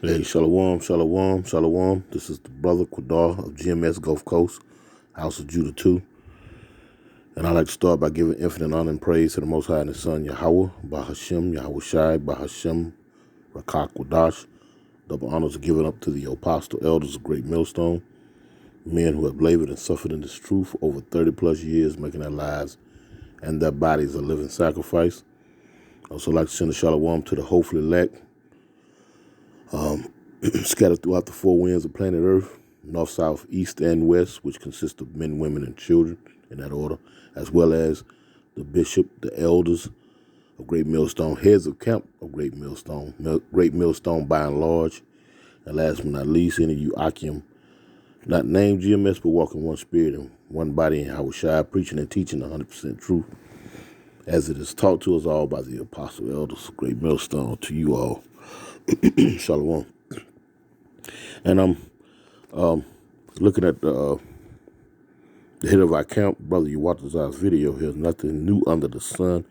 Hey, Shalom, Shalom, Shalom. This is the brother Quadar of GMS Gulf Coast, House of Judah 2. And I'd like to start by giving infinite honor and praise to the Most High and His Son, Yahweh, Bahashem, Yahweh Shai, Bahashem, Rakak Wadash. Double honors are given up to the apostle elders of Great Millstone, men who have labored and suffered in this truth for over 30 plus years, making their lives and their bodies a living sacrifice. I'd also like to send a shalom to the hopeful elect, scattered throughout the four winds of planet Earth, north, south, east, and west, which consist of men, women, and children in that order, as well as the bishop, the elders of Great Millstone, heads of camp of Great Millstone, Great Millstone by and large, and last but not least, any of you Akim, not named GMS, but walking one spirit and one body in Yahushua, preaching and teaching 100% truth, as it is taught to us all by the apostle elders of Great Millstone. To you all, Shalom. And I'm looking at the head of our camp, Brother Uwatazar's video here. Nothing new under the sun.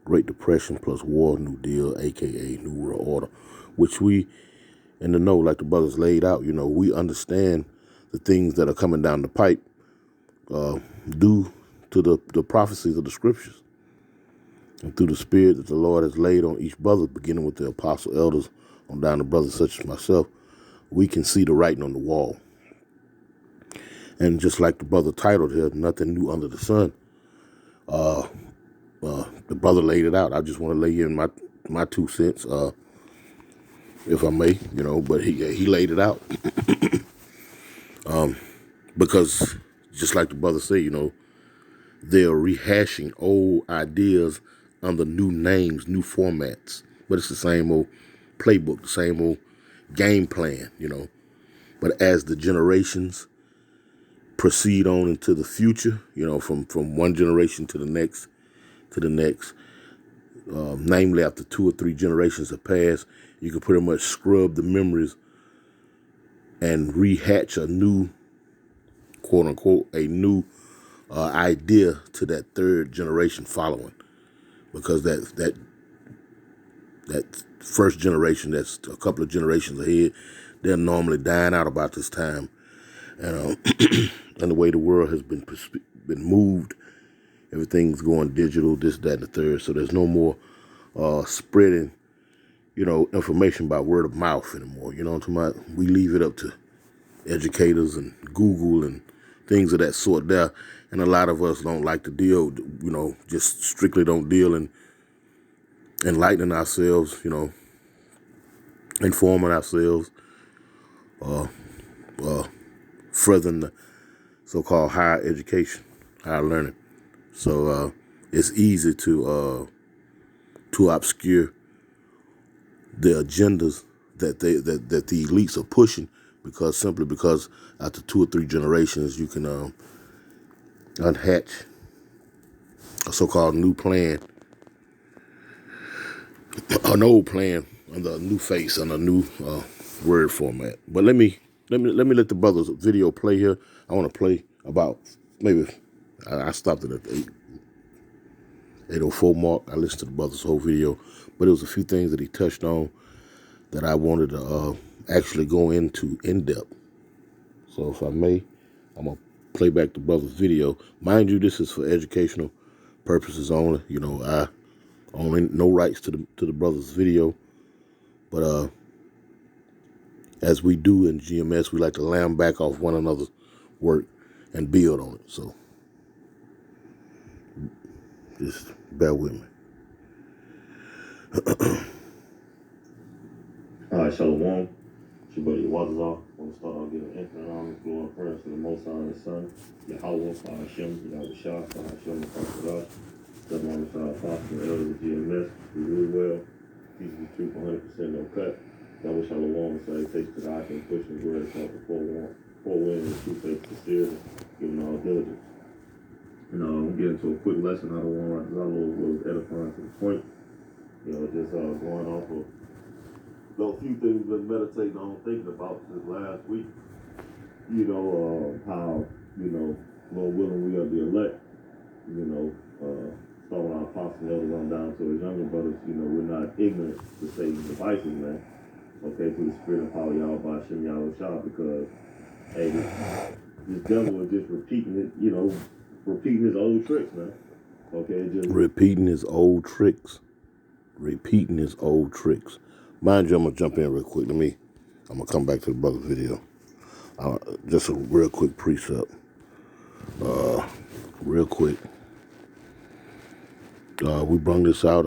Great Depression plus War, New Deal, a.k.a. New World Order, which we, in the know, like the brothers laid out, we understand the things that are coming down the pipe due to the prophecies of the scriptures and through the spirit that the Lord has laid on each brother, beginning with the apostle elders on down to brothers such as myself. We can see the writing on the wall. And just like the brother titled here, nothing new under the sun. The brother laid it out. I just want to lay in my 2 cents, if I may, but he laid it out. Because just like the brother said, they're rehashing old ideas under new names, new formats. But it's the same old playbook, the same old game plan, But as the generations proceed on into the future, from one generation to the next, namely after 2 or 3 generations have passed, you can pretty much scrub the memories and rehatch a new, quote unquote, a new idea to that 3rd generation following, because that first generation, that's a couple of generations ahead, they're normally dying out about this time, and and the way the world has been moved, everything's going digital, this, that, and the third. So there's no more spreading, information by word of mouth anymore. You know what I'm talking about? We leave it up to educators and Google and things of that sort there. And a lot of us don't like to deal, just strictly don't deal in enlightening ourselves, informing ourselves, furthering the so-called higher education, higher learning. So it's easy to obscure the agendas that the elites are pushing, simply because after 2 or 3 generations you can unhatch a so-called new plan, an old plan under a new face and a new word format. But let me let the brothers video play here. I want to play about maybe I stopped it at the 8:04 mark. I listened to the brother's whole video, but it was a few things that he touched on that I wanted to actually go into in depth. So if I may, I'm gonna play back the brother's video. Mind you, this is for educational purposes only. I only no rights to the brother's video, but as we do in GMS, we like to lamb back off one another's work and build on it. So just bear with me. All right, Shalom. It's your buddy Wadazar. I want to start off giving infinite honor, glory, and praise to the Most High and His Son, Yahweh, Bahashem, Yahweh Shah, Bahashem, Bahashem, Double honor to our apostle, the elders of GMS. We really well. Teaching the truth 100%, no cut. Yahweh Shalom, say, takes to the eye and pushing the word across the four winds, and two faces sincerely, giving all diligence. I'm getting to a quick lesson. I don't want to write this was edifying to the point. Just going off of a few things we've been meditating on, thinking about since last week. How, Lord willing, we are the elect. Start with our apostle elders on down to his younger brothers. We're not ignorant to Satan's devices, man. okay, through the spirit of power, y'all by Shem Yahweh, because hey, this devil is just repeating it, repeating his old tricks, man. Okay, just repeating his old tricks. Repeating his old tricks. Mind you, I'm gonna jump in real quick. I'm gonna come back to the brother video. Just a real quick precept. Real quick. We brung this out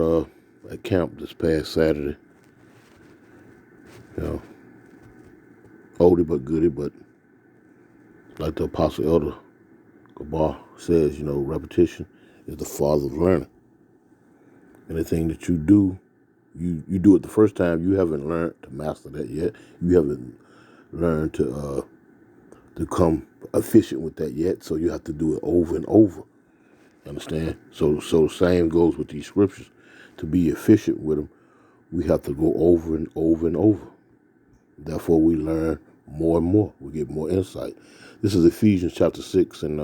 at camp this past Saturday. You know, oldie but goodie, but like the Apostle Elder Gabar says, repetition is the father of learning. Anything that you do, you do it the first time, you haven't learned to master that yet. You haven't learned to become efficient with that yet, so you have to do it over and over. Understand? So same goes with these scriptures. To be efficient with them, we have to go over and over and over. Therefore, we learn more and more. We get more insight. This is Ephesians chapter 6, and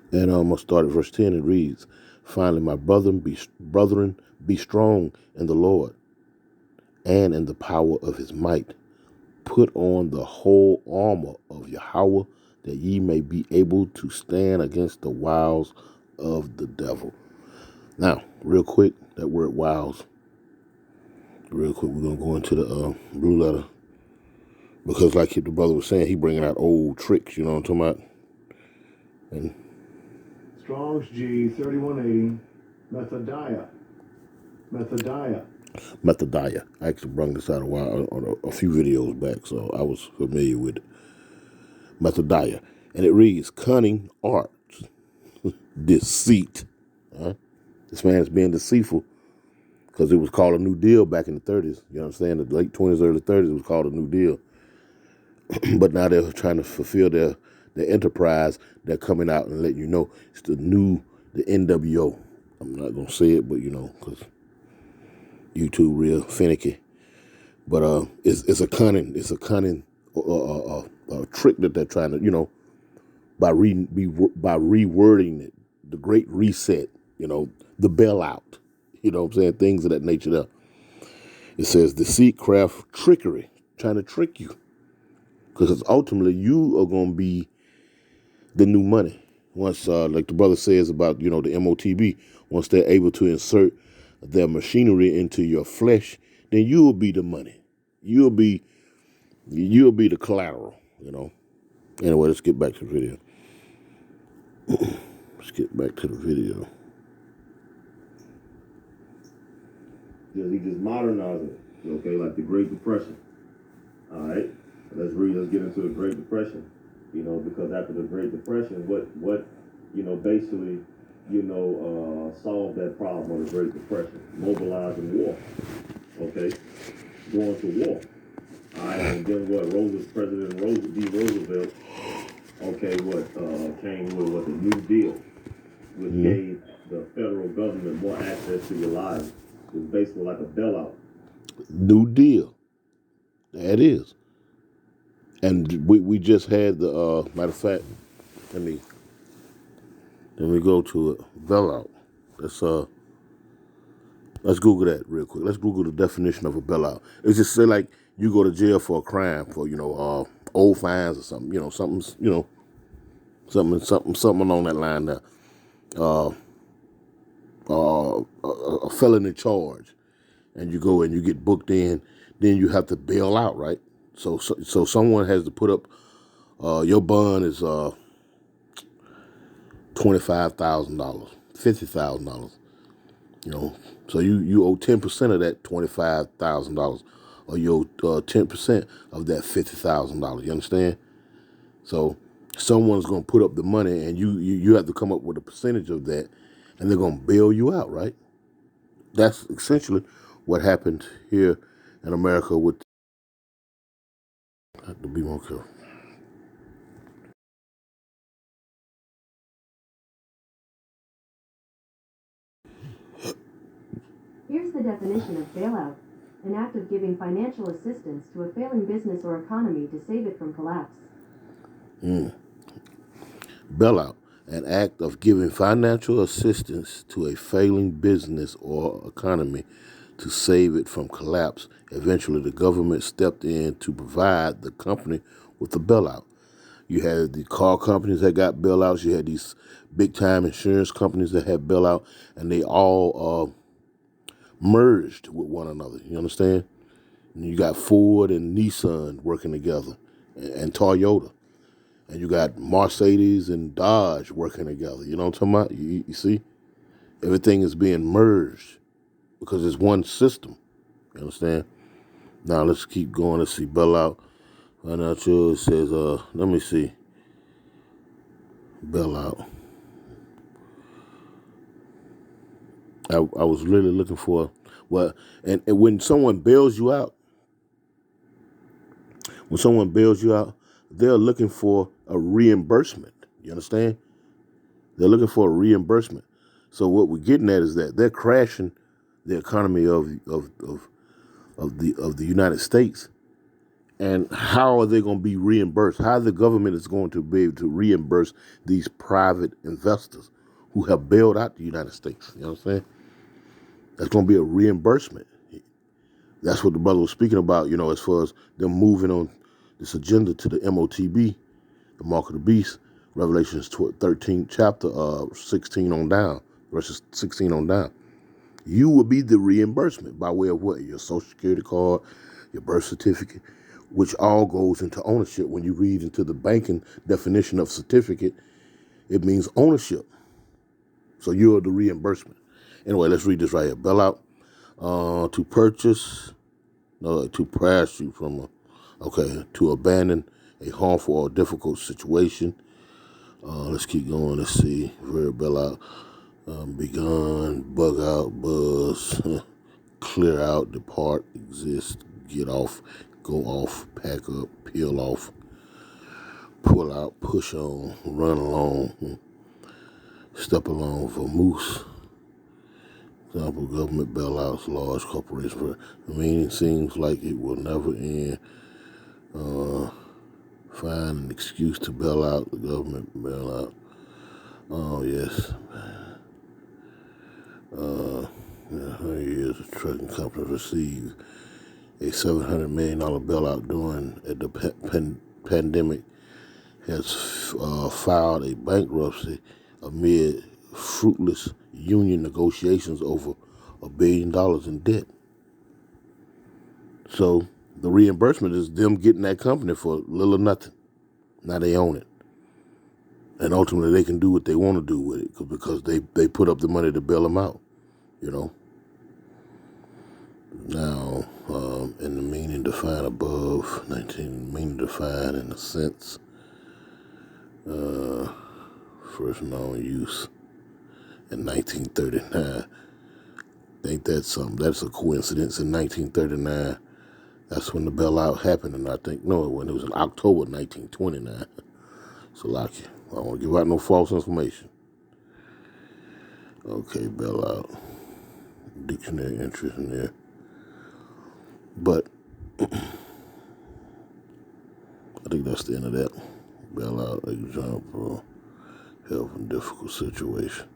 and I'm gonna start at verse 10. It reads, "Finally, my brethren, be strong in the Lord and in the power of His might. Put on the whole armor of Yahweh, that ye may be able to stand against the wiles of the devil." Now, real quick, that word wiles. Real quick, we're gonna go into the blue letter, because like the brother was saying, he bringing out old tricks. You know what I'm talking about? And Strong's G 3180, Methodiah. I actually brought this out a few videos back, so I was familiar with it. Methodiah. And it reads, cunning arts, deceit. This man is being deceitful, because it was called a New Deal back in the 30s. You know what I'm saying? The late 20s, early 30s, it was called a New Deal. But now they're trying to fulfill their enterprise. They're coming out and letting you know it's the NWO. I'm not going to say it, but because YouTube real finicky. But it's a cunning trick that they're trying to, by rewording it, the Great Reset, the bailout, you know what I'm saying, things of that nature there. It says deceit, craft, trickery, trying to trick you, because ultimately you are going to be the new money. Once, like the brother says about, the MOTB, once they're able to insert their machinery into your flesh, then you will be the money. You'll be the collateral, Anyway, let's get back to the video. he just modernizing it, okay, like the Great Depression. All right, let's get into the Great Depression, because after the Great Depression, what basically, solved that problem of the Great Depression? Mobilizing war, okay, going to war. All right, and then President Roosevelt, okay, came with the New Deal, which gave the federal government more access to your lives. It was basically like a bailout. New Deal. That is. And we just had the matter of fact, let me go to it. Bailout. Let's Google that real quick. Let's Google the definition of a bailout. It's just say like you go to jail for a crime, for old fines or something, something along that line there. A felony charge, and you go and you get booked in, then you have to bail out, right? So someone has to put up your bond is $25,000, $50,000. So you owe 10% of that $25,000, or you owe 10% of that $50,000. You understand? So someone's gonna put up the money, and you have to come up with a percentage of that, and they're gonna bail you out, right? That's essentially what happened here in America with. I have to be more careful. Here's the definition of bailout: an act of giving financial assistance to a failing business or economy to save it from collapse. Bailout. an act of giving financial assistance to a failing business or economy to save it from collapse. Eventually, the government stepped in to provide the company with a bailout. You had the car companies that got bailouts. You had these big-time insurance companies that had bailout, and they all merged with one another. You understand? And you got Ford and Nissan working together, and Toyota. And you got Mercedes and Dodge working together. You know what I'm talking about? You see? Everything is being merged because it's one system. You understand? Now let's keep going. Let's see. Bailout. Financial, it says, let me see. Bailout. I was really looking for, well, and when someone bails you out, they're looking for a reimbursement. You understand? They're looking for a reimbursement. So what we're getting at is that they're crashing the economy of the United States. And how are they going to be reimbursed? How the government is going to be able to reimburse these private investors who have bailed out the United States? You know what I'm saying? That's going to be a reimbursement. That's what the brother was speaking about, as far as them moving on this agenda to the MOTB, the mark of the beast, Revelations 13, chapter 16 on down, verses 16 on down. You will be the reimbursement by way of what? Your social security card, your birth certificate, which all goes into ownership. When you read into the banking definition of certificate, it means ownership. So you're the reimbursement. Anyway, let's read this right here. Bailout, to purchase, no, to parachute from, to abandon a harmful or difficult situation. Let's keep going. Let's see. Verb bailout, begun, bug out, buzz, clear out, depart, exist, get off, go off, pack up, peel off, pull out, push on, run along, step along for moose. Example, government bailouts, large corporations. The meaning seems like it will never end. Find an excuse to bail out the government bailout. Oh, yes. Here years, a trucking company received a $700 million bailout during the pandemic, has filed a bankruptcy amid fruitless union negotiations over $1 billion in debt. So the reimbursement is them getting that company for little or nothing. Now they own it. And ultimately they can do what they want to do with it because they put up the money to bail them out, Now, in the meaning defined above, meaning defined in a sense, first known use in 1939. Ain't that something? That's a coincidence. In 1939, that's when the bailout happened, and I think, no, when it was in October 1929. So, lucky. I don't want to give out no false information. Okay, bailout. Dictionary entries in there. But I think that's the end of that. Bailout example, help in difficult situation.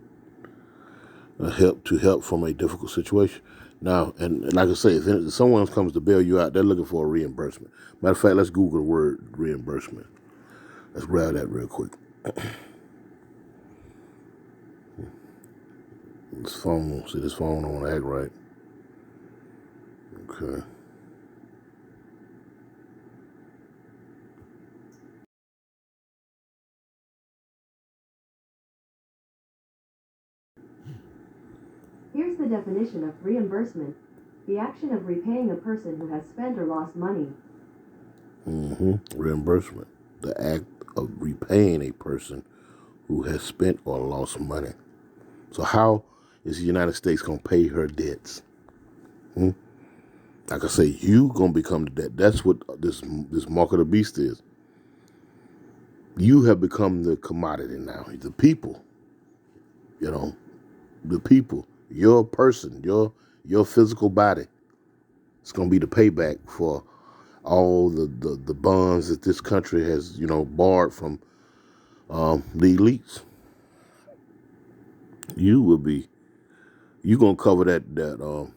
Help from a difficult situation. Now, and like I say, if someone comes to bail you out, they're looking for a reimbursement. Matter of fact, let's Google the word reimbursement. Let's grab that real quick. This phone don't want to act right. Okay. Here's the definition of reimbursement: the action of repaying a person who has spent or lost money. Reimbursement. The act of repaying a person who has spent or lost money. So how is the United States going to pay her debts? Like I say, you going to become the debt. That's what this mark of the beast is. You have become the commodity now. The people, the people, your person, your physical body. It's going to be the payback for all the bonds that this country has, borrowed from the elites. you gonna cover that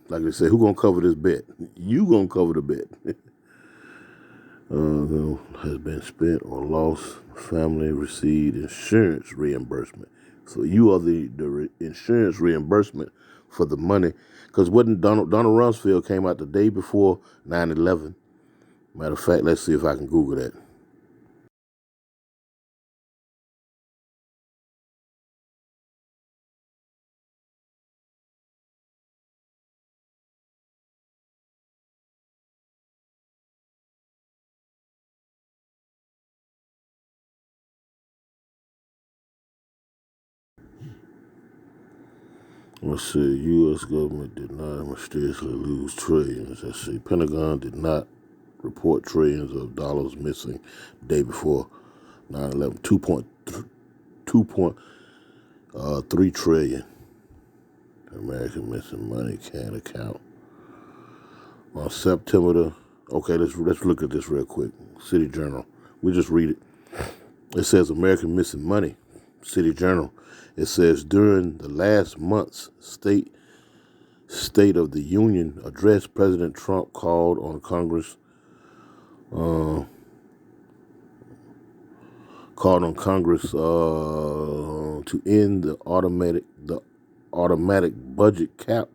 like they say, who gonna cover this bet? You gonna cover the bet. Has been spent or lost, family received insurance reimbursement. So you are the insurance reimbursement for the money. Because wasn't Donald Rumsfeld came out the day before 9/11? Matter of fact, let's see if I can Google that. Let's see, U.S. government did not mysteriously lose trillions. Let's see, Pentagon did not report trillions of dollars missing day before 9/11. 2.3 trillion. American missing money can't account. On okay, let's look at this real quick. City Journal. We just read it. It says American missing money. City Journal. It says during the last month's State of the Union address, President Trump called on Congress to end the automatic budget cap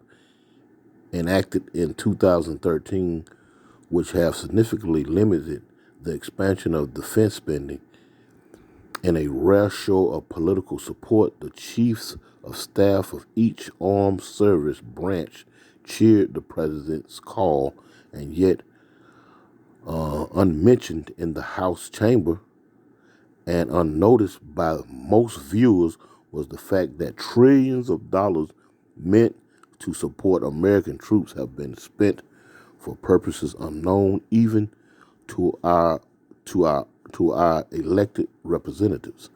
enacted in 2013, which have significantly limited the expansion of defense spending. In a rare show of political support, the chiefs of staff of each armed service branch cheered the president's call, and yet unmentioned in the House chamber and unnoticed by most viewers was the fact that trillions of dollars meant to support American troops have been spent for purposes unknown even to our elected representatives.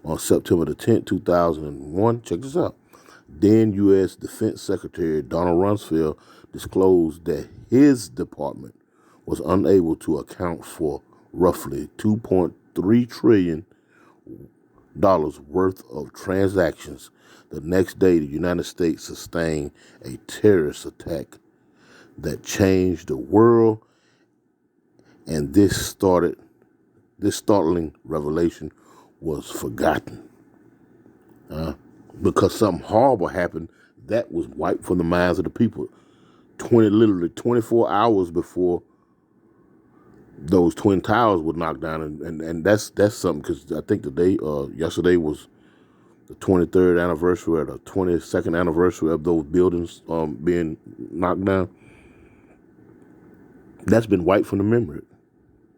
On September the 10th, 2001, check this out. Then U.S. Defense Secretary Donald Rumsfeld disclosed that his department was unable to account for roughly $2.3 trillion worth of transactions. The next day, the United States sustained a terrorist attack that changed the world, and this startling revelation was forgotten. Because something horrible happened that was wiped from the minds of the people. Literally 24 hours before those Twin Towers were knocked down, and that's something, because I think yesterday was the 23rd anniversary or the 22nd anniversary of those buildings being knocked down. That's been wiped from the memory.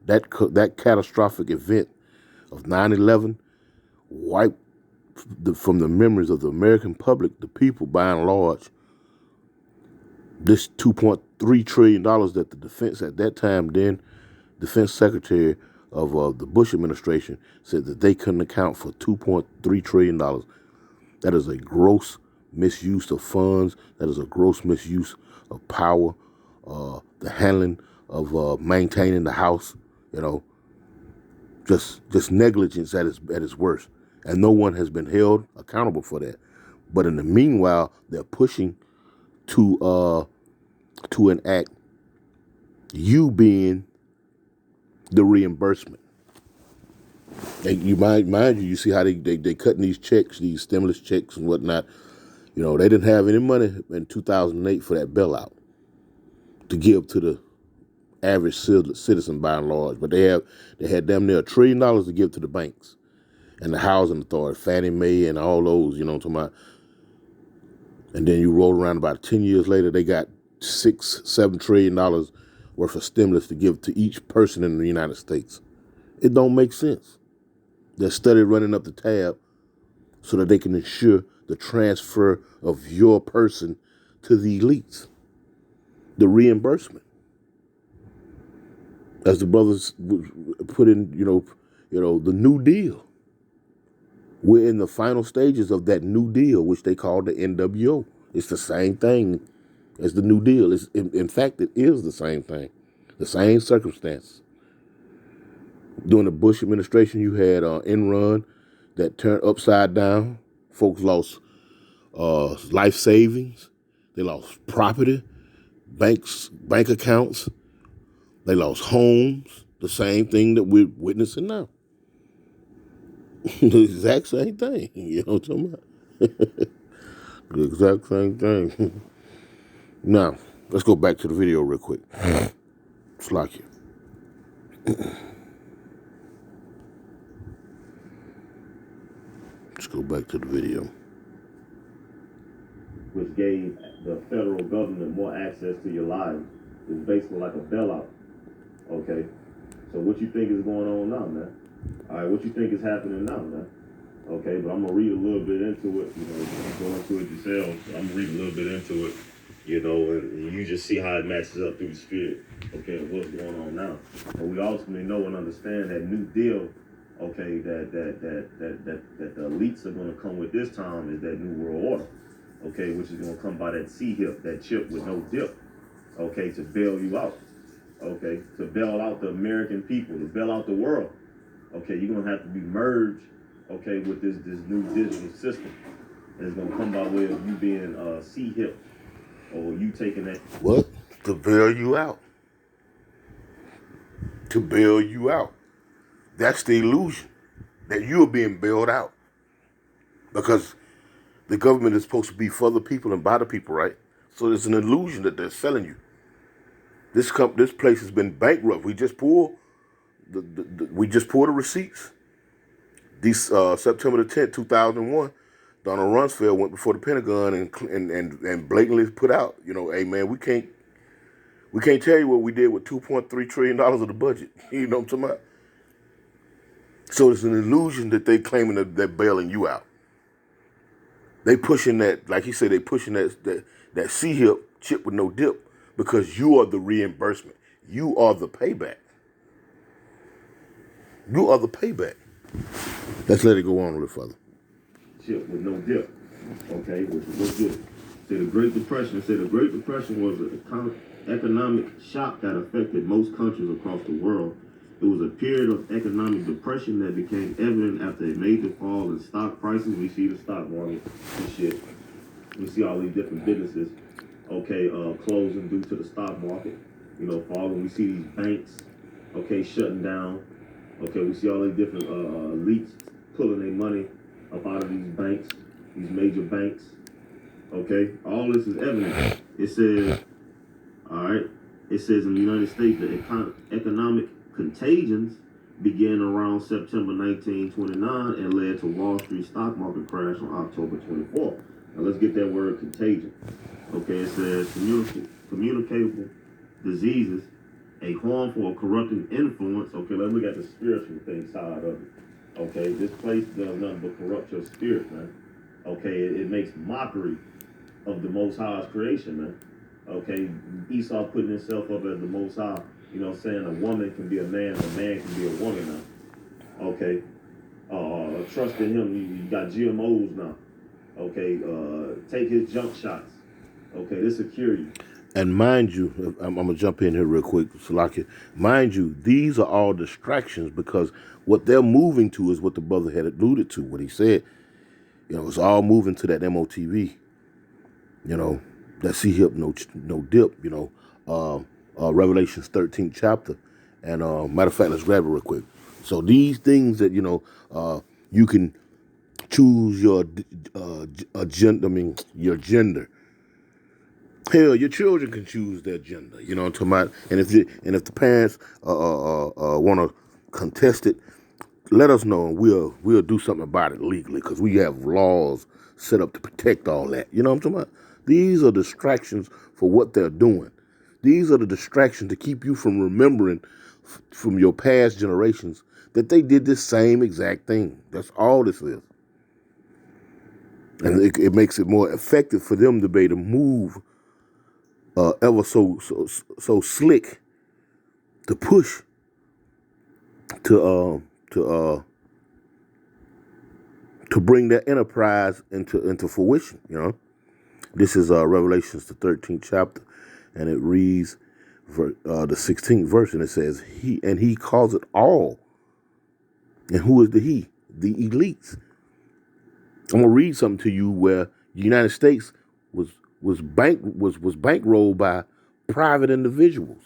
That catastrophic event of 9/11 wiped from the memories of the American public, the people by and large, this $2.3 trillion that the defense at that time, then defense secretary of the Bush administration, said that they couldn't account for $2.3 trillion. That is a gross misuse of funds. That is a gross misuse of power. The handling of maintaining the house, just negligence at its worst. And no one has been held accountable for that. But in the meanwhile, they're pushing to enact you being the reimbursement. And mind you see how they cutting these checks, these stimulus checks and whatnot. They didn't have any money in 2008 for that bailout to give to the average citizen by and large. But they had damn near $1 trillion to give to the banks and the housing authority, Fannie Mae and all those, what I'm talking about. And then you roll around about 10 years later, they got $6-7 trillion worth of stimulus to give to each person in the United States. It don't make sense. They're steady running up the tab so that they can ensure the transfer of your person to the elites. The reimbursement. As the brothers put in, the New Deal. We're in the final stages of that New Deal, which they call the NWO. It's the same thing as the New Deal. In fact, it is the same thing, the same circumstance. During the Bush administration, you had Enron that turned upside down. Folks lost life savings. They lost property, bank accounts. They lost homes. The same thing that we're witnessing now. The exact same thing. You know what I'm talking about? The exact same thing. Now, let's go back to the video real quick. It's like it. Let's go back to the video. Which gave the federal government more access to your lives. It's basically like a bailout. Okay? So what you think is going on now, man? All right, what you think is happening now, man? Okay, but I'm going to read a little bit into it. You know, go into it yourself. I'm going to read a little bit into it, you know, and you just see how it matches up through the spirit, okay, of what's going on now. And we ultimately know and understand that new deal, okay, that the elites are going to come with this time is that new world order, okay, which is going to come by that C-HIP, that chip with no dip, okay, to bail you out, okay, to bail out the American people, to bail out the world, okay, you're going to have to be merged, okay, with this new digital system. And it's going to come by way of you being C-HIP, or you taking that. What? To bail you out. To bail you out. That's the illusion, that you're being bailed out. Because the government is supposed to be for the people and by the people, right? So it's an illusion that they're selling you. This place has been bankrupt. We just pulled the receipts. These September the 10th, 2001, Donald Rumsfeld went before the Pentagon and blatantly put out, you know, hey man, we can't tell you what we did with $2.3 trillion of the budget. You know what I'm talking about? So it's an illusion that they claiming that they're bailing you out. They pushing that, like he said, they pushing that C-HIP chip with no dip because you are the reimbursement. You are the payback. You are the payback. Let's let it go on a little further. Chip with no dip, okay, which is what's good. Say the Great Depression was an economic shock that affected most countries across the world. It was a period of economic depression that became evident after a major fall in stock prices. We see the stock market and shit. We see all these different businesses, okay, closing due to the stock market, you know, falling. We see these banks, okay, shutting down. Okay, we see all these different elites pulling their money up out of these banks, these major banks. Okay, all this is evident. It says, all right, it says in the United States that economic contagions began around September 1929 and led to Wall Street stock market crash on October 24th. Now let's get that word contagion. Okay, it says communicable diseases, a harmful or corrupting influence. Okay, let's look at the spiritual thing side of it. Okay, this place does nothing but corrupt your spirit, man. Okay, it makes mockery of the Most High's creation, man. Okay, Esau putting himself up as the Most High. You know what I'm saying? A woman can be a man can be a woman now. Okay, trust in him. You got GMOs now. Okay, take his jump shots. Okay, this will cure you. And mind you, I'm going to jump in here real quick, Salaki. Mind you, these are all distractions because what they're moving to is what the brother had alluded to, what he said. You know, it's all moving to that MOTV. You know, that C-HIP, no dip, you know, Revelations 13th chapter. And matter of fact, let's grab it real quick. So these things that, you know, you can choose your your gender. Hell, your children can choose their gender. You know what I'm talking about? And if the parents want to contest it, let us know and we'll do something about it legally because we have laws set up to protect all that. You know what I'm talking about? These are distractions for what they're doing. These are the distractions to keep you from remembering from your past generations that they did this same exact thing. That's all this is. And it makes it more effective for them to be able to move ever so slick to push to bring their enterprise into fruition. You know, this is Revelations the 13th chapter, and it reads the 16th verse, and it says he calls it all. And who is the he? The elites. I'm gonna read something to you where The United States was bankrolled by private individuals.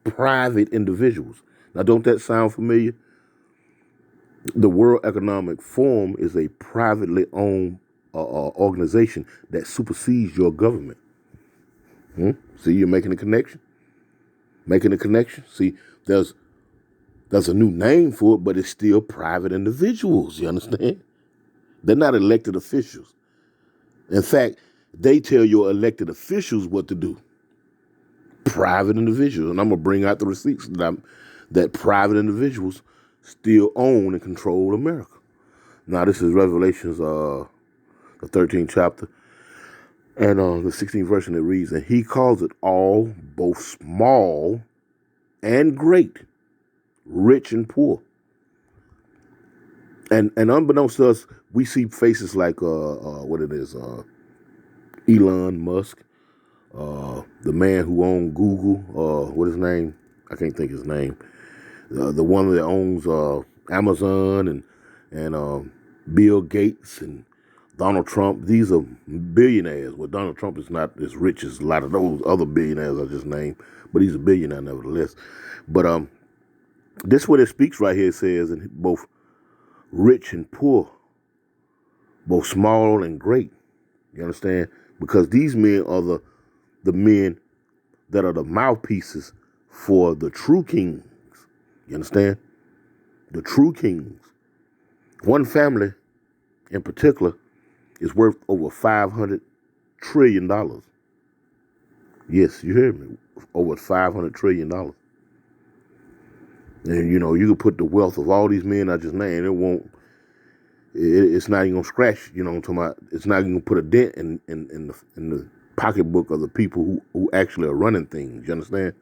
Private individuals. Now, don't that sound familiar? The World Economic Forum is a privately owned organization that supersedes your government. See, you're making a connection. Making a connection. See, there's a new name for it, but it's still private individuals. You understand? They're not elected officials. In fact, they tell your elected officials what to do. Private individuals, and I'm gonna bring out the receipts that private individuals still own and control America. Now, this is Revelations, the 13th chapter, and the 16th verse, and it reads, "And he calls it all, both small and great, rich and poor." And unbeknownst to us, we see faces like what it is, Elon Musk, the man who owned Google, what his name? I can't think his name. The one that owns Amazon and Bill Gates and Donald Trump. These are billionaires. Well, Donald Trump is not as rich as a lot of those other billionaires I just named, but he's a billionaire nevertheless. But this is what it speaks right here. It says, and both rich and poor, both small and great. You understand? Because these men are the men that are the mouthpieces for the true kings. You understand? The true kings. One family in particular is worth over $500 trillion. Yes, you heard me. Over $500 trillion. And you know, you could put the wealth of all these men I just named, it's not even gonna scratch, you know what I'm talking about. It's not even gonna put a dent in the pocketbook of the people who actually are running things, you understand?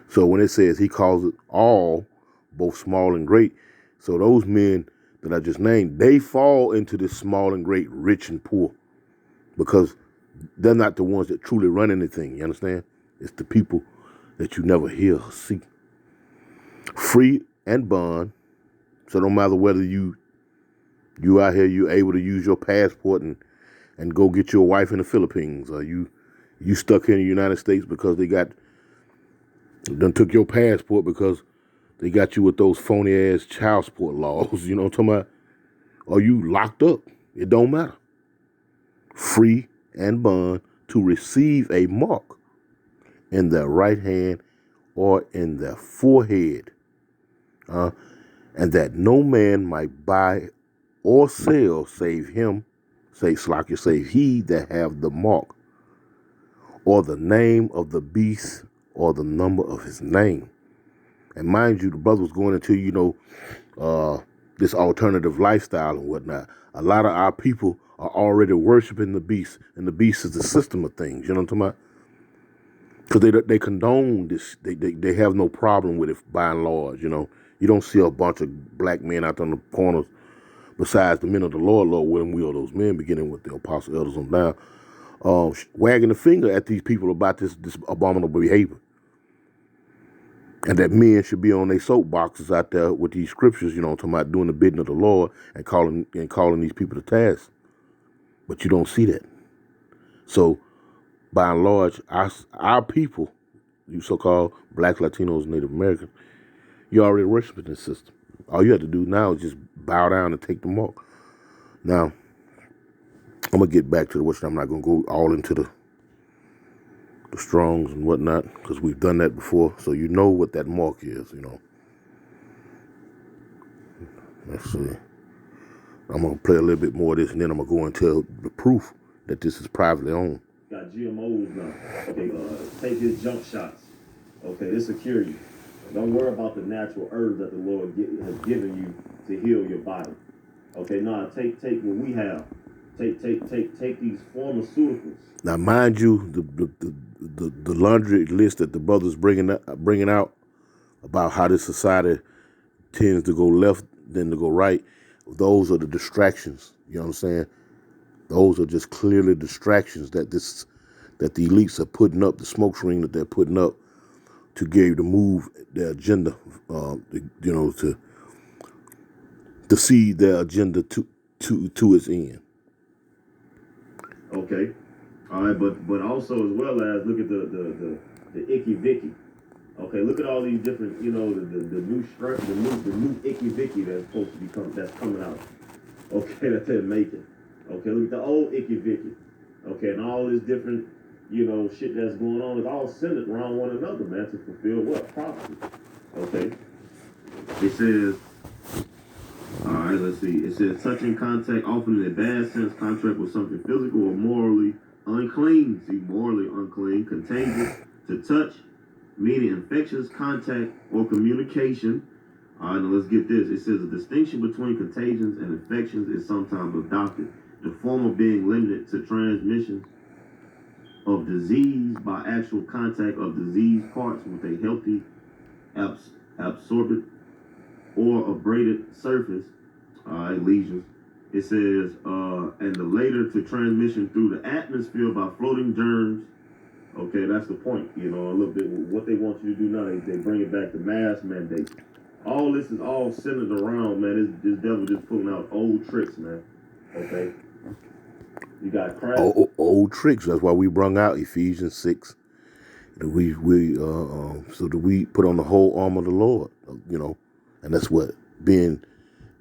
So when it says he calls it all, both small and great, so those men that I just named, they fall into this small and great, rich and poor, because they're not the ones that truly run anything, you understand? It's the people that you never hear or see. Free and bond, so no matter whether you out here, you able to use your passport and go get your wife in the Philippines, or you stuck here in the United States because they done took your passport because they got you with those phony ass child support laws, you know what I'm talking about? Or you locked up, it don't matter. Free and bond to receive a mark in their right hand or in their forehead, and that no man might buy or sell save he that have the mark, or the name of the beast, or the number of his name. And mind you, the brother was going into, you know, this alternative lifestyle and whatnot. A lot of our people are already worshiping the beast, and the beast is the system of things. You know what I'm talking about? Because they condone this. They have no problem with it by and large. You know, you don't see a bunch of black men out on the corners besides the men of the Lord, William Will, those men, beginning with the apostle elders on down, wagging the finger at these people about this abominable behavior. And that men should be on their soapboxes out there with these scriptures, you know, talking about doing the bidding of the Lord and calling these people to task. But you don't see that. So, by and large, our people, you so-called blacks, Latinos, Native Americans, you're already worshiping this system. All you have to do now is just bow down and take the mark. Now, I'm going to get back to the question. I'm not going to go all into the Strongs and whatnot, because we've done that before, so you know what that mark is, you know. Let's see. I'm going to play a little bit more of this, and then I'm going to go into the proof that this is privately owned. Got GMOs now. Okay, take his jump shots. Okay, it secure you. Don't worry about the natural herbs that the Lord has given you to heal your body. Okay, now take what we have. Take these pharmaceuticals. Now, mind you, the laundry list that the brothers bringing out about how this society tends to go left than to go right, those are the distractions. You know what I'm saying? Those are just clearly distractions that the elites are putting up, the smoke screen that they're putting up to get you to move their agenda, you know, to see their agenda to its end. Okay, all right, but also as well as look at the Icky Vicky. Okay, look at all these different, you know, the new strength, the new Icky Vicky that's supposed to be that's coming out. Okay, that they're making. Okay, look at the old Icky Vicky. Okay, and all this different, you know, shit that's going on is all centered around one another, man, to fulfill what? Prophecy. Okay. It says, all right, let's see. It says touching contact, often in a bad sense, contact with something physical or morally unclean. See, morally unclean, contagious, to touch, meaning infectious contact or communication. All right, now let's get this. It says a distinction between contagions and infections is sometimes adopted. The former being limited to transmission of disease by actual contact of diseased parts with a healthy absorbent or abraded surface, lesions. It says, and the later to transmission through the atmosphere by floating germs. Okay, that's the point. You know, a little bit what they want you to do now. They bring it back to mask mandates. All this is all centered around, man. This devil just pulling out old tricks, man. Okay, you got crap. Old tricks. That's why we brung out Ephesians 6. So that we put on the whole armor of the Lord, you know, and that's what being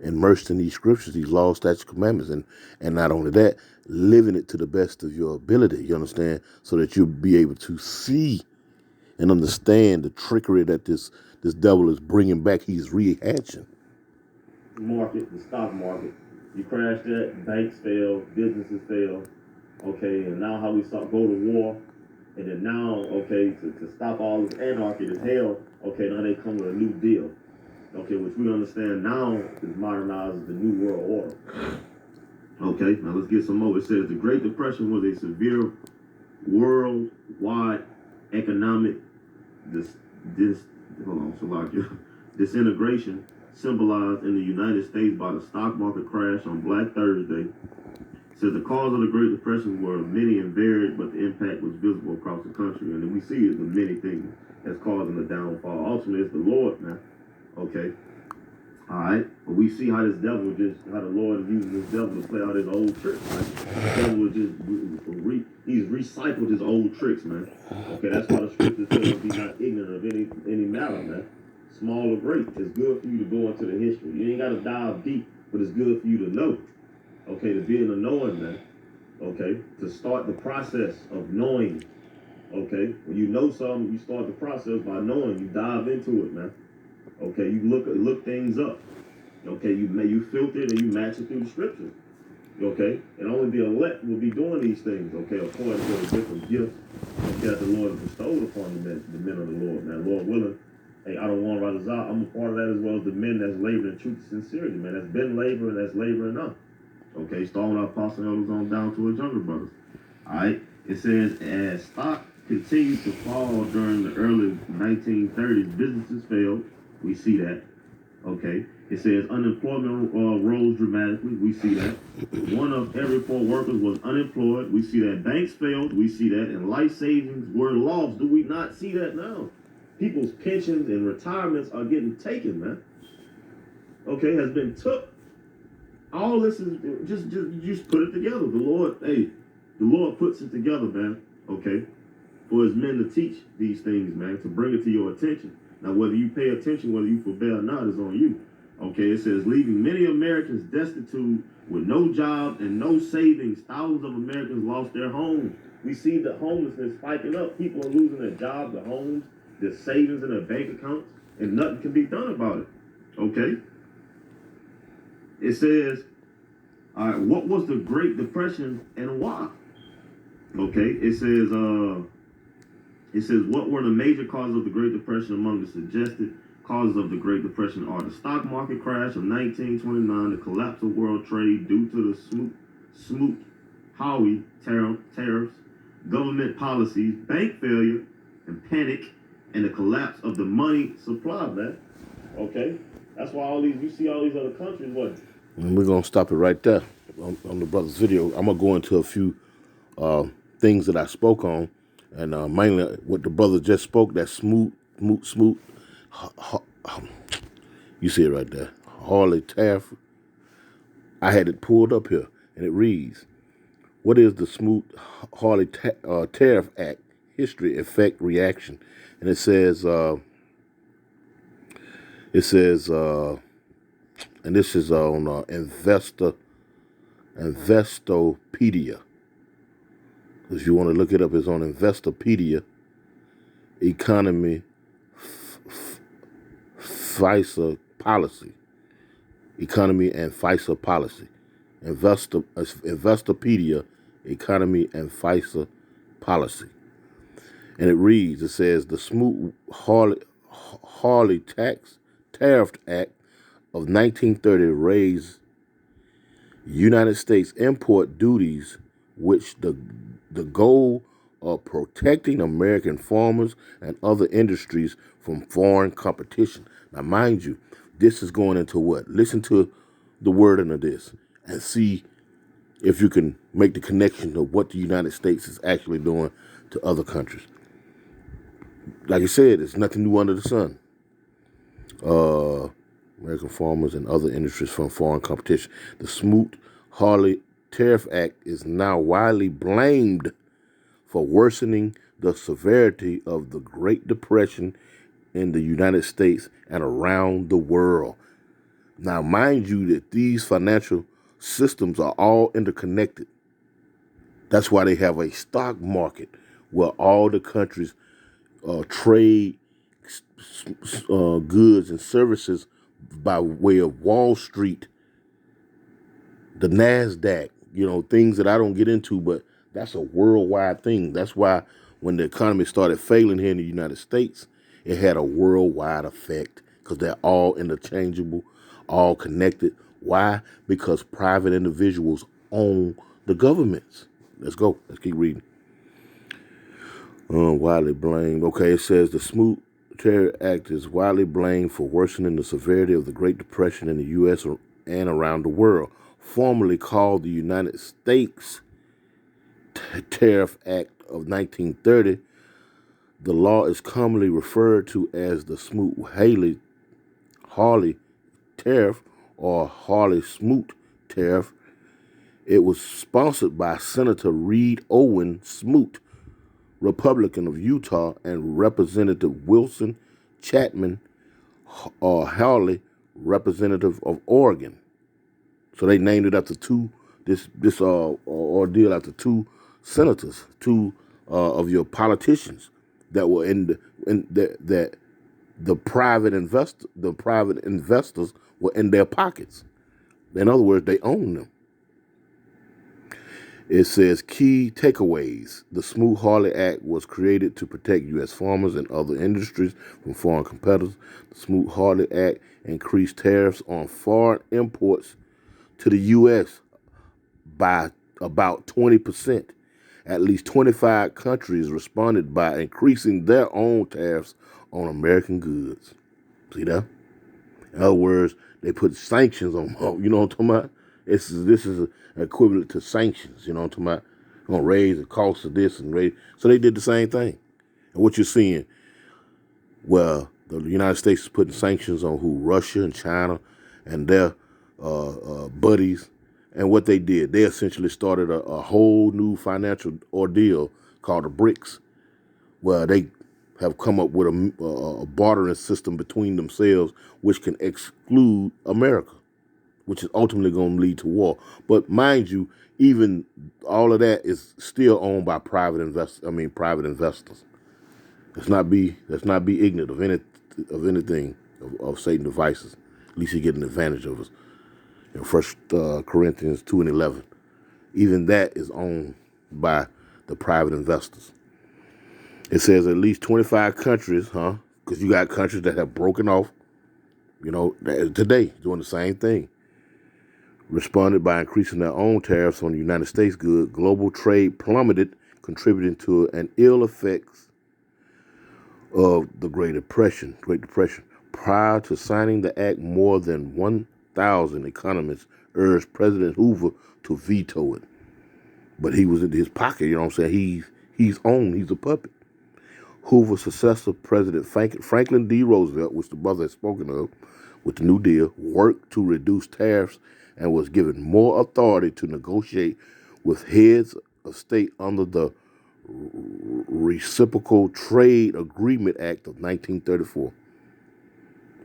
immersed in these scriptures, these laws, statutes, commandments, and not only that, living it to the best of your ability. You understand, so that you'll be able to see and understand the trickery that this devil is bringing back. He's rehatching. Market, the stock market. You crash that, banks fail, businesses fail. Okay, and now how we go to war. And then now, okay, to stop all this anarchy, this hell, okay, now they come with a new deal. Okay, which we understand now is modernized as the New World Order. Okay, now let's get some more. It says the Great Depression was a severe worldwide economic disintegration symbolized in the United States by the stock market crash on Black Thursday. It says the cause of the Great Depression were many and varied, but the impact was visible across the country. And then we see the many things that's causing the downfall. Ultimately, it's the Lord, man. Okay. All right. But we see how the Lord is using this devil to play out his old tricks, man. The devil is just, he's recycled his old tricks, man. Okay, that's why the scripture says be not ignorant of any matter, man. Small or great. It's good for you to go into the history. You ain't got to dive deep, but it's good for you to know. Okay, to be in the knowing, man. Okay, to start the process of knowing. Okay, when you know something, you start the process by knowing. You dive into it, man. Okay, you look things up. Okay, you filter it and you match it through the scriptures. Okay, and only the elect will be doing these things. Okay, according to the different gifts that the Lord has bestowed upon the men of the Lord. Man, Lord willing. Hey, I don't want to rise out. I'm a part of that as well as the men that's laboring in truth and sincerity, man. That's been laboring, that's laboring up. Okay, starting our apostle elders on down to his younger brothers. All right, it says as stock continued to fall during the early 1930s, businesses failed. We see that. Okay, it says unemployment rose dramatically. We see that. 1 of every 4 workers was unemployed. We see that. Banks failed. We see that. And life savings were lost. Do we not see that now? People's pensions and retirements are getting taken, man. Okay, has been took. All this is just put it together. The Lord puts it together, man. Okay, for his men to teach these things, man, to bring it to your attention. Now, whether you pay attention, whether you forbear or not, is on you. Okay, it says leaving many Americans destitute with no job and no savings. Thousands of Americans lost their homes. We see the homelessness spiking up. People are losing their jobs, their homes, their savings in their bank accounts, and nothing can be done about it. Okay. It says, all right, what was the Great Depression and why? Okay, it says, what were the major causes of the Great Depression? Among the suggested causes of the Great Depression are the stock market crash of 1929, the collapse of world trade due to the Smoot-Hawley tariffs, government policies, bank failure and panic, and the collapse of the money supply, man. Okay? That's why you see all these other countries, what? And we're going to stop it right there on the brother's video. I'm going to go into a few things that I spoke on, and mainly what the brother just spoke, that Smoot, you see it right there, Hawley tariff. I had it pulled up here, and it reads, What is the Smoot-Hawley Tariff Act? History, effect, reaction. And it says, and this is on Investopedia. If you want to look it up, it's on Investopedia. Economy, FISA policy. Economy and FISA policy. Investopedia, economy and FISA policy. And it reads, it says, the Smoot-Hawley Tariff Act of 1930 raised United States import duties, which the goal of protecting American farmers and other industries from foreign competition. Now, mind you, this is going into what? Listen to the wording of this and see if you can make the connection of what the United States is actually doing to other countries. Like I said, it's nothing new under the sun. American farmers and other industries from foreign competition. The Smoot-Hawley Tariff Act is now widely blamed for worsening the severity of the Great Depression in the United States and around the world. Now, mind you that these financial systems are all interconnected. That's why they have a stock market where all the countries trade goods and services by way of Wall Street, the NASDAQ, things that I don't get into, but that's a worldwide thing. That's why when the economy started failing here in the United States, it had a worldwide effect because they're all interchangeable, all connected. Why? Because private individuals own the governments. Let's go. Let's keep reading. Widely blamed. Okay, it says the Smoot-Hawley Act is widely blamed for worsening the severity of the Great Depression in the U.S. and around the world. Formerly called the United States Tariff Act of 1930, the law is commonly referred to as the Smoot-Hawley Tariff or Hawley-Smoot Tariff. It was sponsored by Senator Reed Owen Smoot, Republican of Utah, and Representative Wilson Chapman Hawley, Representative of Oregon. So they named it after this ordeal after two senators, two of your politicians that were that the private investors were in their pockets. In other words, they own them. It says key takeaways. The Smoot-Hawley Act was created to protect U.S. farmers and other industries from foreign competitors. The Smoot-Hawley Act increased tariffs on foreign imports to the U.S. by about 20%. At least 25 countries responded by increasing their own tariffs on American goods. See that? In other words, they put sanctions on them. You know what I'm talking about? This is equivalent to sanctions. You know what I'm talking about? We're going to raise the cost of this and raise. So they did the same thing. And what you're seeing, well, the United States is putting sanctions on who? Russia and China and their buddies. And what they did, they essentially started a whole new financial ordeal called the BRICS, where they have come up with a bartering system between themselves, which can exclude America, which is ultimately going to lead to war. But mind you, even all of that is still owned by private investors. Let's not be ignorant of anything of Satan's devices. At least he get an advantage of us. In 1 Corinthians 2:11, even that is owned by the private investors. It says at least 25 countries, because you got countries that have broken off, today doing the same thing, responded by increasing their own tariffs on the United States goods. Global trade plummeted, contributing to an ill effects of the Great Depression. Prior to signing the act, more than 1,000 economists urged President Hoover to veto it. But he was in his pocket, you know what I'm saying? He's a puppet. Hoover's successor, President Franklin D. Roosevelt, which the brother has spoken of, with the New Deal, worked to reduce tariffs and was given more authority to negotiate with heads of state under the Reciprocal Trade Agreement Act of 1934.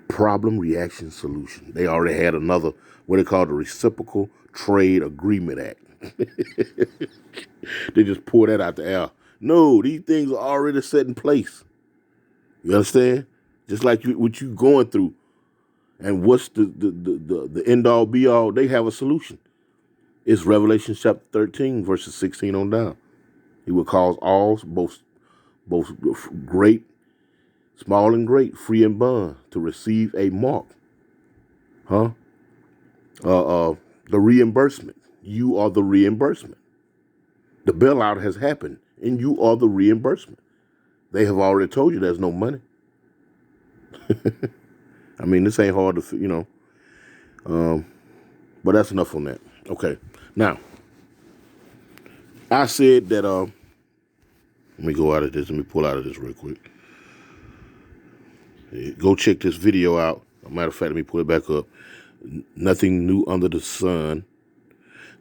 Problem, reaction, solution. They already had another, what they call the Reciprocal Trade Agreement Act. They just pour that out the air. No, these things are already set in place. You understand? Just like what you going through. And what's the end all be all? They have a solution. It's Revelation chapter 13, verses 16 on down. He will cause all, both great, small and great, free and bond, to receive a mark. Huh? The reimbursement. You are the reimbursement. The bailout has happened, and you are the reimbursement. They have already told you there's no money. I mean, this ain't hard to, but that's enough on that. Okay. Now, I said that, let me go out of this. Let me pull out of this real quick. Go check this video out. As a matter of fact, let me pull it back up. Nothing New Under the Sun.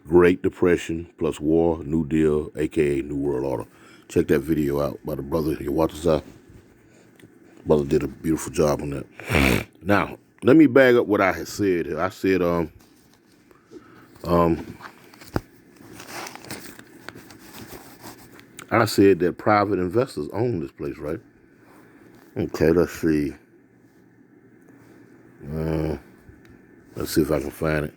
Great Depression plus War, New Deal, a.k.a. New World Order. Check that video out by the brother Yawatazah. Brother did a beautiful job on that. Now, let me bag up what I had said here. I said, I said that private investors own this place, right? Okay, let's see. Let's see if I can find it.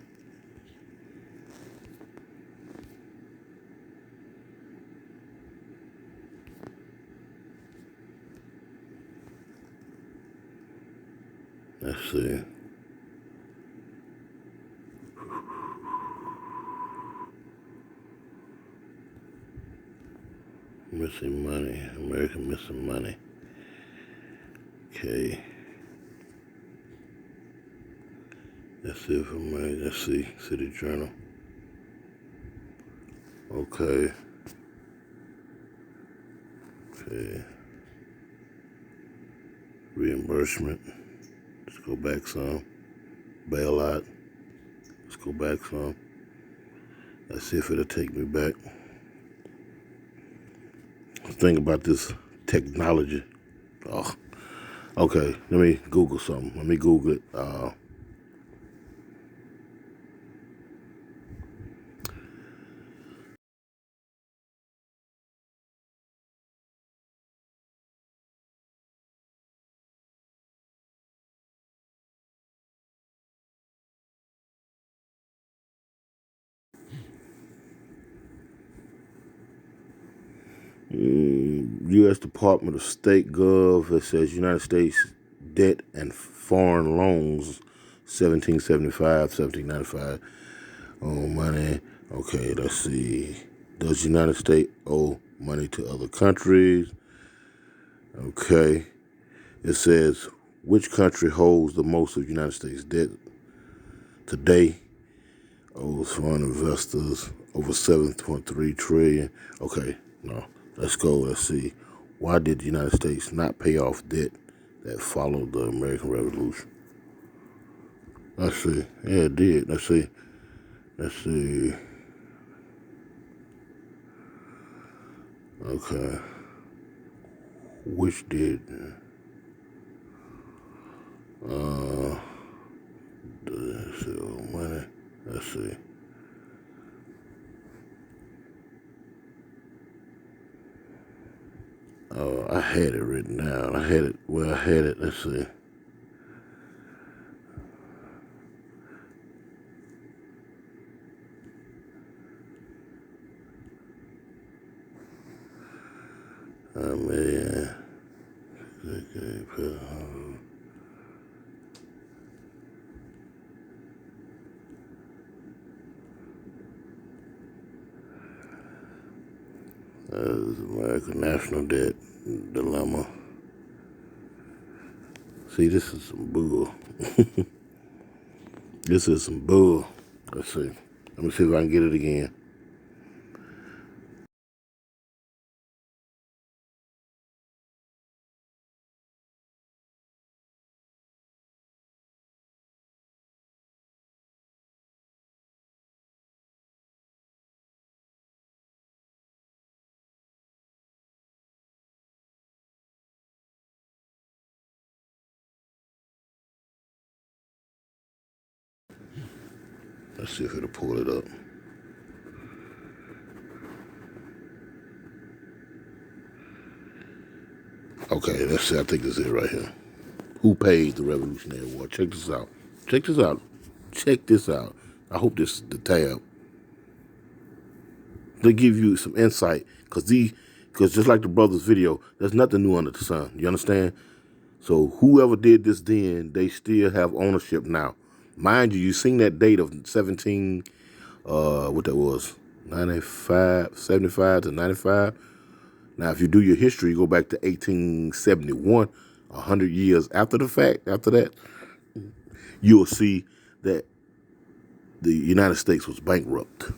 Let's see. Missing money. American missing money. Okay. Let's see if I'm let's see. City Journal. Okay. Okay. Reimbursement. Let's go back some. Bailout. Let's go back some. Let's see if it'll take me back. Think about this technology. Oh, okay. Let me Google something. Let me Google it. U.S. Department of State Gov. It says United States debt and foreign loans, 1775, 1795. Oh, money. Okay, let's see. Does United States owe money to other countries? Okay. It says, which country holds the most of United States debt today? Owes foreign investors over 7.3 trillion. Okay, no. Let's go. Let's see. Why did the United States not pay off debt that followed the American Revolution? Let's see. Yeah, it did. Let's see. Let's see. Okay. Which did? Let's see. Money. Let's see. Oh, I had it written down. I had it. Well, I had it. Let's see. Man. American National Debt Dilemma. See, this is some bull. This is some bull. Let's see. Let me see if I can get it again. Let's see if it'll pull it up. Okay, let's see. I think this is it right here. Who paid the Revolutionary War? Check this out. Check this out. Check this out. I hope this is the tab. They give you some insight because just like the brothers' video, there's nothing new under the sun. You understand? So whoever did this then, they still have ownership now. Mind you, you seen that date of 17, what that was, 95, 75 to 95. Now, if you do your history, you go back to 1871, 100 years after the fact, after that, you'll see that the United States was bankrupt.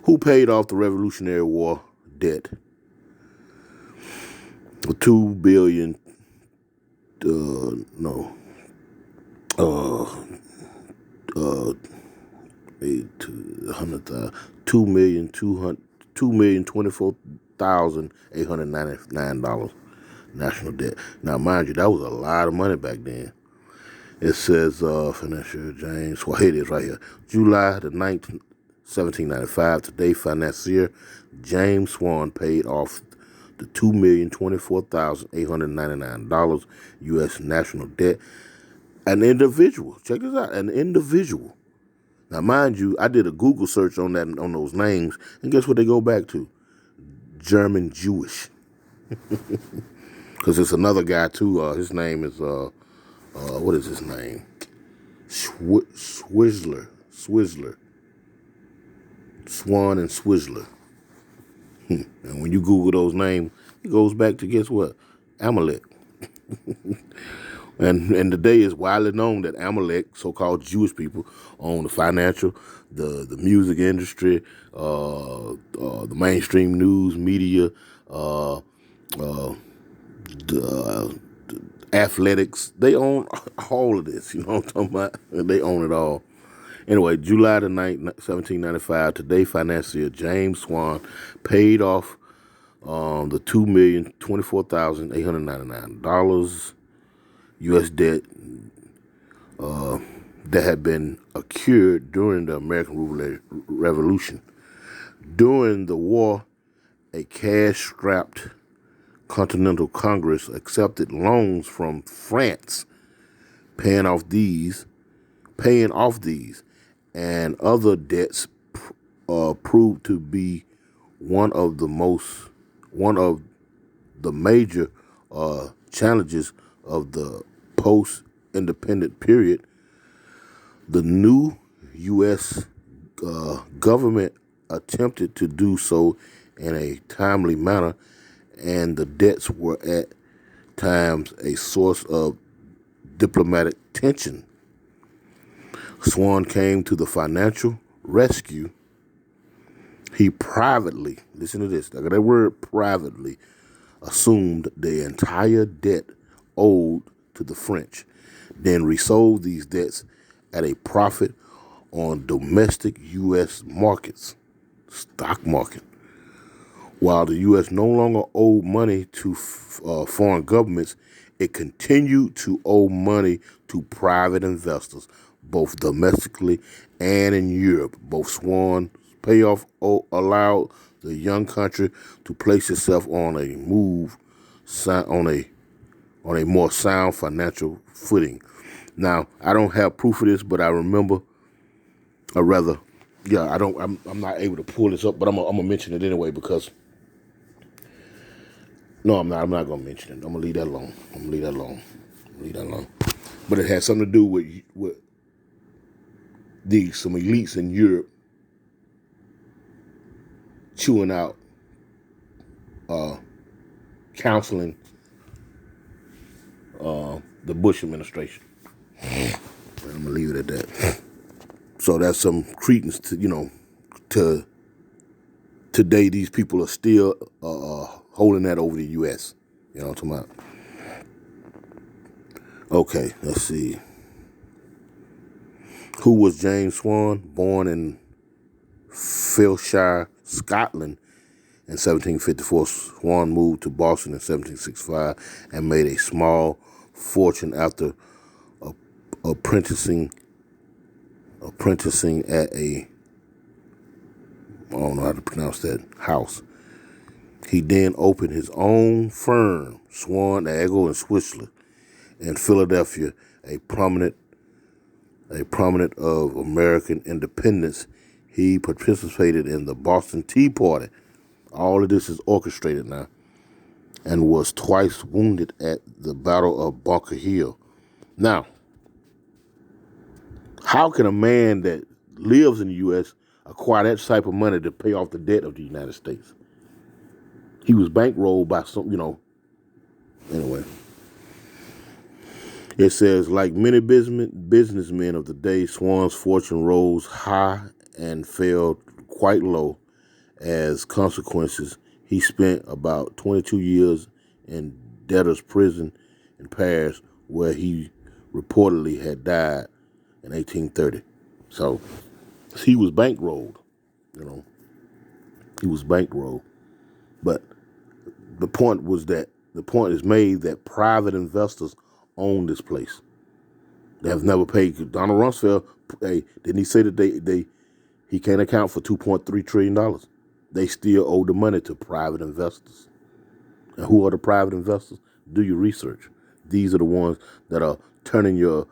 Who paid off the Revolutionary War debt? $2 billion, $2,024,899 national debt. Now, mind you, that was a lot of money back then. It says, financier James, well, here it is right here. July the 9th, 1795, today financier James Swan paid off the $2,024,899 U.S. national debt. An individual, check this out, an individual. Now, mind you, I did a Google search on those names, and guess what they go back to? German Jewish. Because it's another guy, too. His name is, what is his name? Swizzler. Swan and Swizzler. And when you Google those names, it goes back to, guess what? Amalek. And today is widely known that Amalek, so-called Jewish people, own the financial, the music industry, the mainstream news media, the athletics. They own all of this. You know what I'm talking about? They own it all. Anyway, July the 9th, 1795, today financier James Swan paid off the $2,024,899 U.S. debt that had been accrued during the American Revolution. During the war, a cash-strapped Continental Congress accepted loans from France, paying off these, and other debts proved to be one of the major challenges of the post-independent period. The new U.S. Government attempted to do so in a timely manner, and the debts were at times a source of diplomatic tension. Swan came to the financial rescue. He privately, listen to this, I got that word, privately, assumed the entire debt owed to the French, then resold these debts at a profit on domestic U.S. markets, stock market. While the U.S. no longer owed money to foreign governments, it continued to owe money to private investors, both domestically and in Europe. Both Swan's payoff allowed the young country to place itself on a more sound financial footing. Now, I don't have proof of this, but I remember, or rather, yeah, I'm not able to pull this up, but I'm gonna mention it anyway because. No, I'm not. I'm not gonna mention it. I'm gonna leave that alone. But it has something to do with some elites in Europe chewing out, counseling the Bush administration. I'm gonna leave it at that. So that's some credence to to today. These people are still holding that over the U.S. You know what I'm talking about? Okay, let's see. Who was James Swan? Born in Filshire, Scotland in 1754, Swan moved to Boston in 1765 and made a small fortune after apprenticing apprenticing at I don't know how to pronounce that, house. He then opened his own firm, Swan, Agel, and Swisler, in Philadelphia, a prominent of American independence. He participated in the Boston Tea Party. All of this is orchestrated now, and was twice wounded at the Battle of Bunker Hill. Now, how can a man that lives in the U.S. acquire that type of money to pay off the debt of the United States? He was bankrolled by some, anyway. It says, like many businessmen of the day, Swan's fortune rose high and fell quite low. As consequences, he spent about 22 years in debtor's prison in Paris, where he reportedly had died in 1830. So he was bankrolled, He was bankrolled. But the point is made that private investors own this place. They have never paid. Donald Rumsfeld, didn't he say that he can't account for $2.3 trillion? They still owe the money to private investors. And who are the private investors? Do your research. These are the ones that are turning your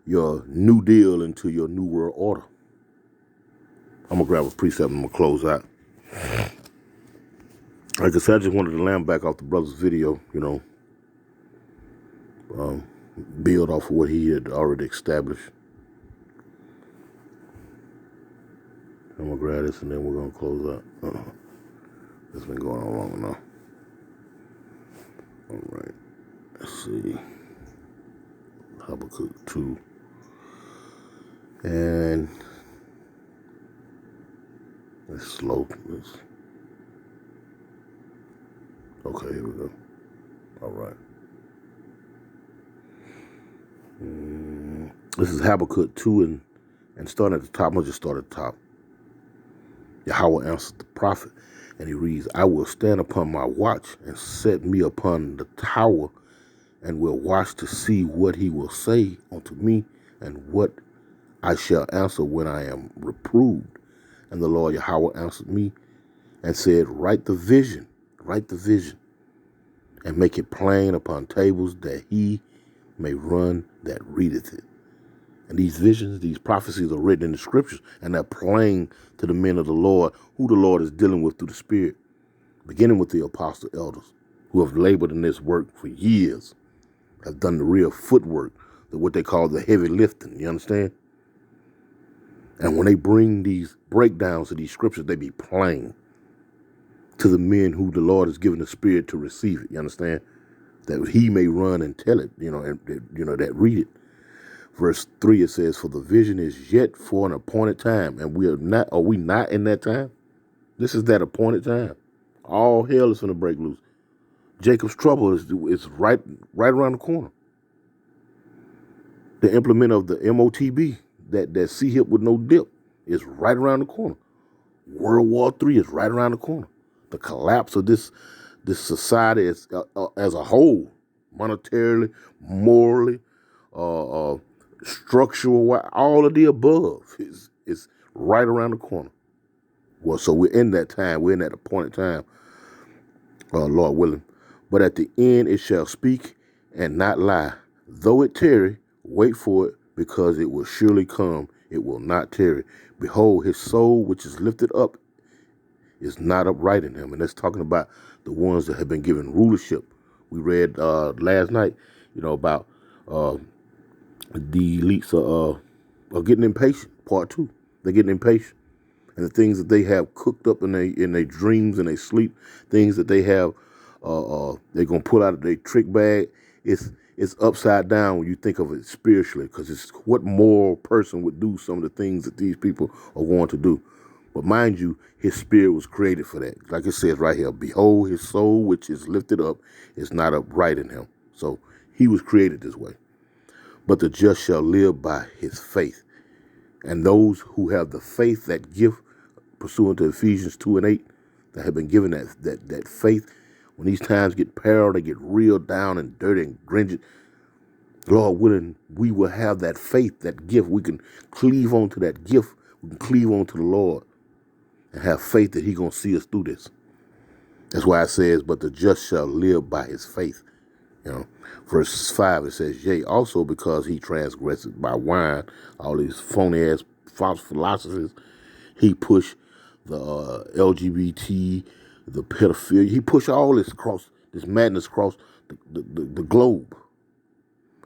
New Deal into your New World Order. I'm going to grab a precept and I'm going to close out. Like I said, I just wanted to land back off the brother's video, build off of what he had already established. I'm going to grab this and then we're going to close out. It's been going on long enough. All right. Let's see. Habakkuk 2. And it's slow. Okay, here we go. All right. This is Habakkuk 2 and starting at the top. I'm going to just start at the top. Yahweh answered the prophet, and he reads, I will stand upon my watch and set me upon the tower, and will watch to see what he will say unto me, and what I shall answer when I am reproved. And the Lord Yahweh answered me and said, write the vision, and make it plain upon tables, that he may run that readeth it. And these visions, these prophecies are written in the scriptures, and they're plain to the men of the Lord, who the Lord is dealing with through the Spirit, beginning with the apostle elders, who have labored in this work for years, have done the real footwork, what they call the heavy lifting, you understand? And when they bring these breakdowns of these scriptures, they be plain to the men who the Lord has given the Spirit to receive it, you understand? That he may run and tell it, that read it. Verse 3, it says, for the vision is yet for an appointed time. And are we not in that time? This is that appointed time. All hell is going to break loose. Jacob's trouble is right around the corner. The implement of the MOTB, that C-hip with no dip, is right around the corner. World War III is right around the corner. The collapse of this society as a whole, monetarily, morally, structural, all of the above is right around the corner. Well, so we're in that time. We're in that appointed time, Lord willing. But at the end it shall speak and not lie. Though it tarry, wait for it, because it will surely come. It will not tarry. Behold, his soul which is lifted up is not upright in him. And that's talking about the ones that have been given rulership. We read last night, about the elites are getting impatient. Part 2, they're getting impatient, and the things that they have cooked up in their dreams and they sleep, things that they have, they're gonna pull out of their trick bag. It's upside down when you think of it spiritually, because it's what moral person would do some of the things that these people are going to do. But mind you, his spirit was created for that. Like it says right here, behold, his soul which is lifted up is not upright in him. So he was created this way. But the just shall live by his faith. And those who have the faith, that gift, pursuant to Ephesians 2:8, that have been given that faith, when these times get peril, they get real down and dirty and gringy, Lord willing, we will have that faith, that gift. We can cleave on to that gift. We can cleave on to the Lord and have faith that He's going to see us through this. That's why it says, but the just shall live by his faith. You know, verse 5, it says, yea, also because he transgressed by wine, all these phony ass false philosophies, he pushed the LGBT, the pedophilia, he pushed all this madness across the globe.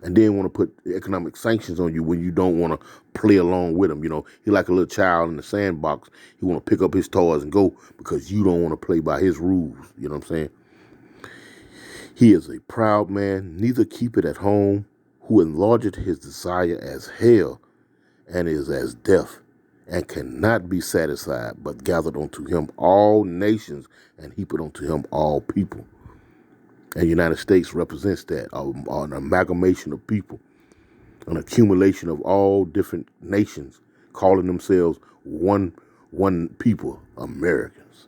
And then want to put economic sanctions on you when you don't want to play along with him. You know, he like a little child in the sandbox. He want to pick up his toys and go because you don't want to play by his rules. You know what I'm saying? He is a proud man, neither keep it at home, who enlargeth his desire as hell, and is as death, and cannot be satisfied, but gathered unto him all nations, and heaped unto him all people. And the United States represents that, an amalgamation of people, an accumulation of all different nations, calling themselves one people, Americans.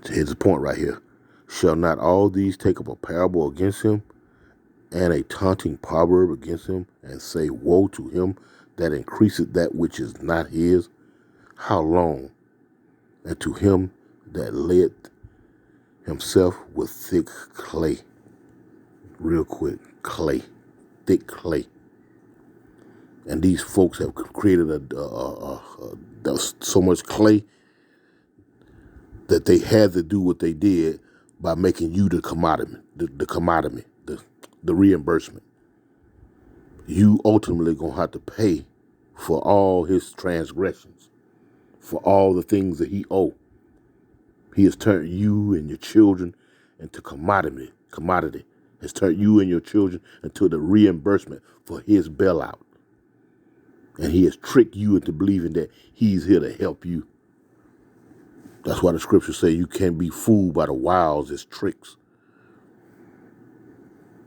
So here's the point right here. Shall not all these take up a parable against him, and a taunting proverb against him, and say, woe to him that increaseth that which is not his? How long? And to him that layeth himself with thick clay. Real quick, clay. Thick clay. And these folks have created so much clay that they had to do what they did by making you the commodity, the reimbursement. You ultimately gonna have to pay for all his transgressions, for all the things that he owed. He has turned you and your children into commodity. Has turned you and your children into the reimbursement for his bailout. And he has tricked you into believing that he's here to help you. That's why the scriptures say you can't be fooled by the wildest tricks.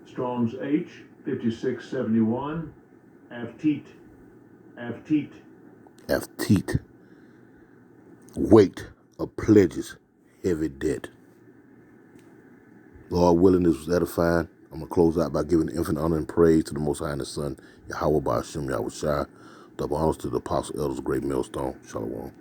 Strong's H, 5671. Afteet. Weight of pledges, heavy debt. Lord willing, this was edifying. I'm going to close out by giving infinite honor and praise to the Most High and His Son, Yahweh Ba'ashem Yahweh Shai. Double honors to the apostle elders of Great Millstone. Shalom.